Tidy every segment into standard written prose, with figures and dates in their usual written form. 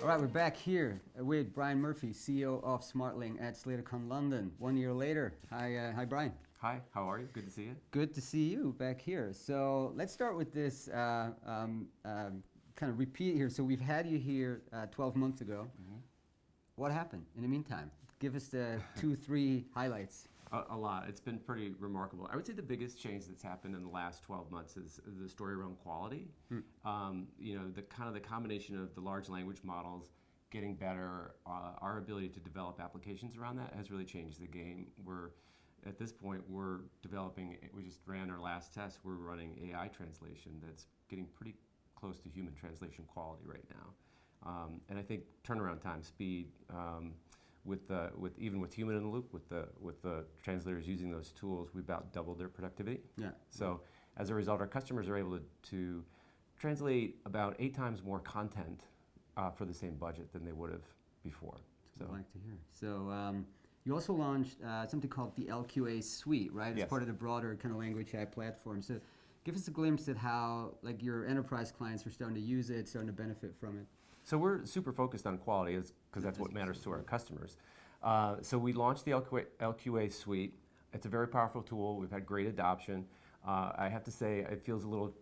All right, we're back here with Bryan Murphy, CEO of Smartling at SlatorCon London. 1 year later. Hi, Bryan. Hi, how are you? Good to see you. Good to see you back here. So let's start with this kind of repeat here. So we've had you here 12 months ago. Mm-hmm. What happened in the meantime? Give us the 2-3 highlights. A lot. It's been pretty remarkable. I would say the biggest change that's happened in the last 12 months is the story around quality. The combination of the large language models getting better, our ability to develop applications around that has really changed the game. At this point, we're developing, we just ran our last test, we're running AI translation that's getting pretty close to human translation quality right now. And I think turnaround time, speed, even with human in the loop, with the translators using those tools, we about doubled their productivity. Yeah. So as a result, our customers are able to translate about 8 times more content for the same budget than they would have before. So I'd like to hear. So you also launched something called the LQA Suite, right? It's Yes. part of the broader kind of language AI platform. So give us a glimpse at how your enterprise clients are starting to use it, starting to benefit from it. So we're super focused on quality because that's what matters to our customers. So we launched the LQA Suite. It's a very powerful tool. We've had great adoption. I have to say, it feels a little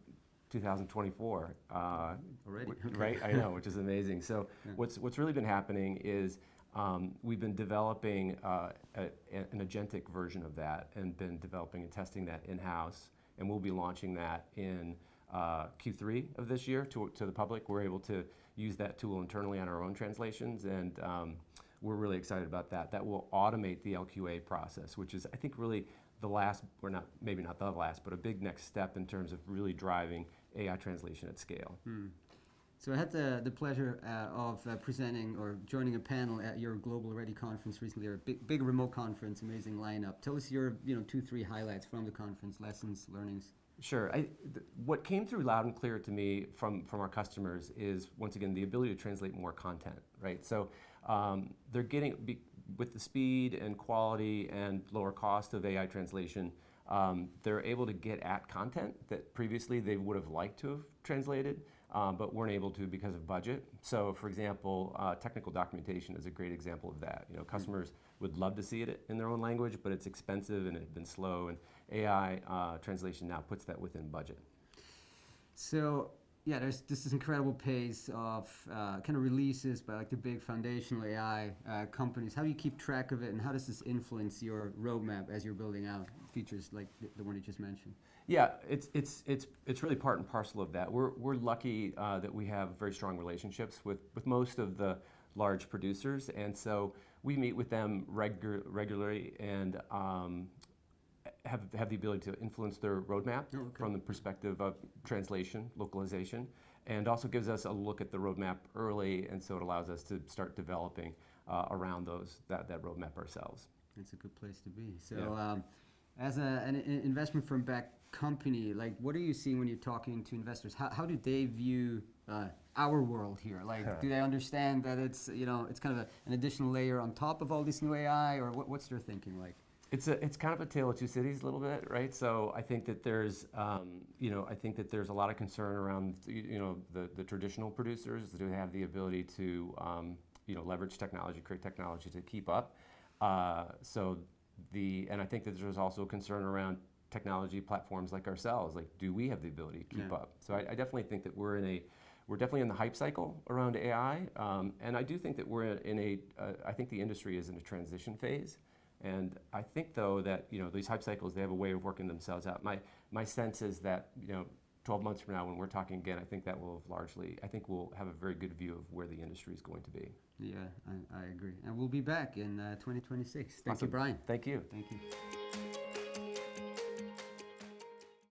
2024. Already? Right? I know, which is amazing. So yeah. What's really been happening is we've been developing an agentic version of that and been developing and testing that in-house. And we'll be launching that in Q3 of this year to the public. We're able to use that tool internally on our own translations, and we're really excited about that. That will automate the LQA process, which is, I think, really the last, or not, maybe not the last, but a big next step in terms of really driving AI translation at scale. So I had the pleasure of presenting or joining a panel at your Global Ready conference recently, or a big remote conference, amazing lineup. Tell us your 2-3 highlights from the conference, lessons, learnings. Sure. What came through loud and clear to me from our customers is, once again, the ability to translate more content, right? So they're getting, with the speed and quality and lower cost of AI translation, they're able to get at content that previously they would have liked to have translated, but weren't able to because of budget. So, for example, technical documentation is a great example of that. Customers would love to see it in their own language, but it's expensive and it's been slow, and AI translation now puts that within budget. So, yeah, there's this incredible pace of kind of releases by the big foundational AI companies. How do you keep track of it, and how does this influence your roadmap as you're building out features like the one you just mentioned? Yeah, it's really part and parcel of that. We're lucky that we have very strong relationships with most of the large producers, and so we meet with them regularly and have the ability to influence their roadmap from the perspective of translation, localization, and also gives us a look at the roadmap early, and so it allows us to start developing around that roadmap ourselves. That's a good place to be. So yeah. As an investment firm-backed company, what are you seeing when you're talking to investors? How do they view our world here? Do they understand that it's it's kind of an additional layer on top of all this new AI, or what's their thinking like? It's kind of a tale of two cities a little bit, right? So I think that there's a lot of concern around the traditional producers who have the ability to leverage technology, create technology to keep up. And I think that there's also concern around technology platforms like ourselves. Do we have the ability to keep up? So I definitely think that we're definitely in the hype cycle around AI, and I do think that we're I think the industry is in a transition phase. And I think, though, that these hype cycles, they have a way of working themselves out. My sense is that 12 months from now, when we're talking again, I think that will I think we'll have a very good view of where the industry is going to be. Yeah, I agree. And we'll be back in 2026. Thank Awesome. you, Bryan. Thank you. Thank you.